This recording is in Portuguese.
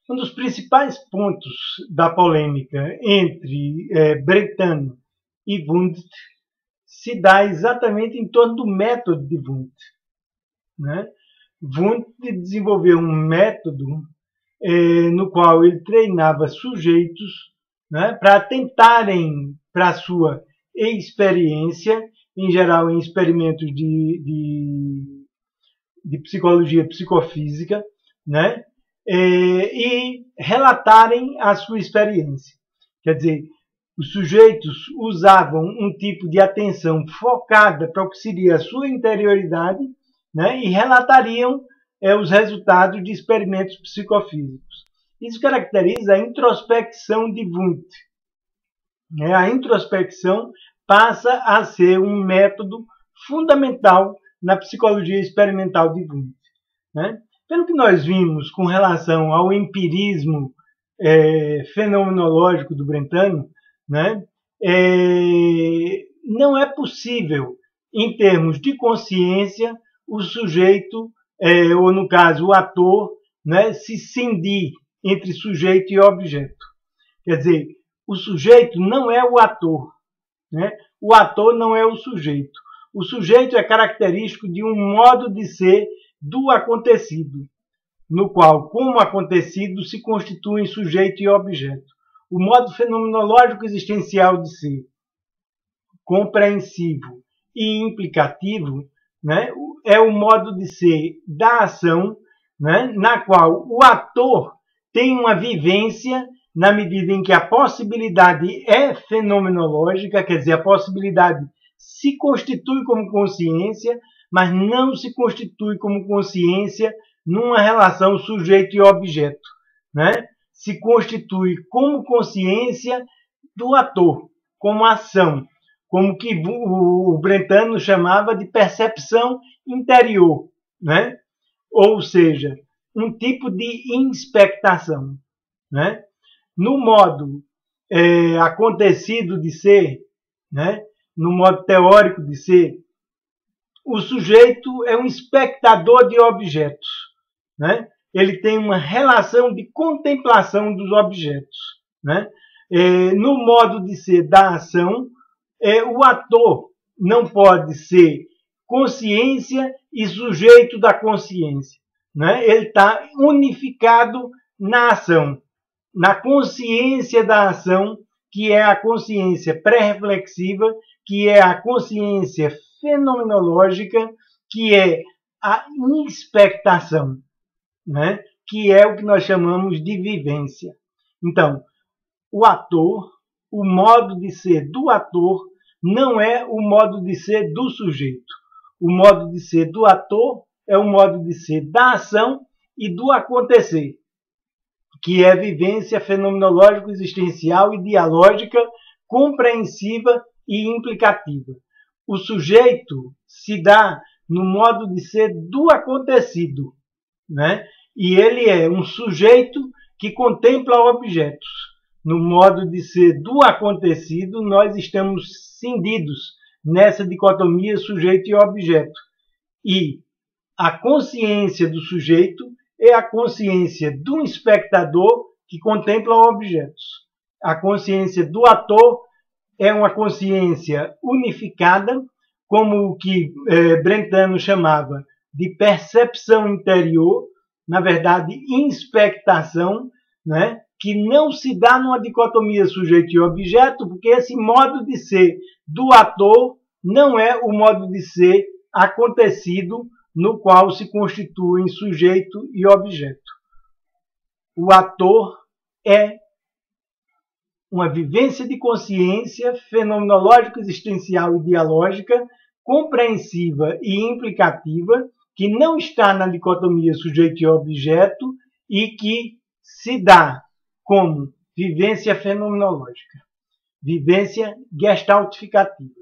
Um dos principais pontos da polêmica entre Brentano e Wundt se dá exatamente em torno do método de Wundt, né? Wundt desenvolveu um método no qual ele treinava sujeitos, né, para tentarem, para a sua experiência, em geral em experimentos de psicologia psicofísica, né, e relatarem a sua experiência. Quer dizer, os sujeitos usavam um tipo de atenção focada para o que seria a sua interioridade, né, e relatariam os resultados de experimentos psicofísicos. Isso caracteriza a introspecção de Wundt. A introspecção passa a ser um método fundamental na psicologia experimental de Wundt, né? Pelo que nós vimos com relação ao empirismo fenomenológico do Brentano, né, não é possível, em termos de consciência, o sujeito, ou no caso o ator, né, se cindir entre sujeito e objeto. Quer dizer, o sujeito não é o ator, né? O ator não é o sujeito. O sujeito é característico de um modo de ser do acontecido, no qual, como acontecido, se constituem sujeito e objeto. O modo fenomenológico existencial de ser, compreensivo e implicativo, né, é o modo de ser da ação, né, na qual o ator tem uma vivência na medida em que a possibilidade é fenomenológica, quer dizer, a possibilidade se constitui como consciência, mas não se constitui como consciência numa relação sujeito e objeto, né? Se constitui como consciência do ator, como ação, como que o Brentano chamava de percepção interior, né? Ou seja, um tipo de inspectação, né? No modo acontecido de ser, né? No modo teórico de ser, o sujeito é um espectador de objetos, né? Ele tem uma relação de contemplação dos objetos, né? No modo de ser da ação, o ator não pode ser consciência e sujeito da consciência, né? Ele está unificado na ação, na consciência da ação, que é a consciência pré-reflexiva, que é a consciência fenomenológica, que é a inspectação, né? Que é o que nós chamamos de vivência. Então, o ator, o modo de ser do ator, não é o modo de ser do sujeito. O modo de ser do ator é o modo de ser da ação e do acontecer, que é vivência fenomenológico-existencial e dialógica, compreensiva e implicativa. O sujeito se dá no modo de ser do acontecido, né? E ele é um sujeito que contempla objetos. No modo de ser do acontecido, nós estamos cindidos nessa dicotomia sujeito e objeto. E a consciência do sujeito é a consciência do espectador que contempla objetos. A consciência do ator é uma consciência unificada, como o que Brentano chamava de percepção interior, na verdade, inspectação, né? Que não se dá numa dicotomia sujeito e objeto, porque esse modo de ser do ator não é o modo de ser acontecido, no qual se constituem sujeito e objeto. O ator é uma vivência de consciência fenomenológica, existencial e dialógica, compreensiva e implicativa, que não está na dicotomia sujeito e objeto e que se dá como vivência fenomenológica, vivência gestaltificativa.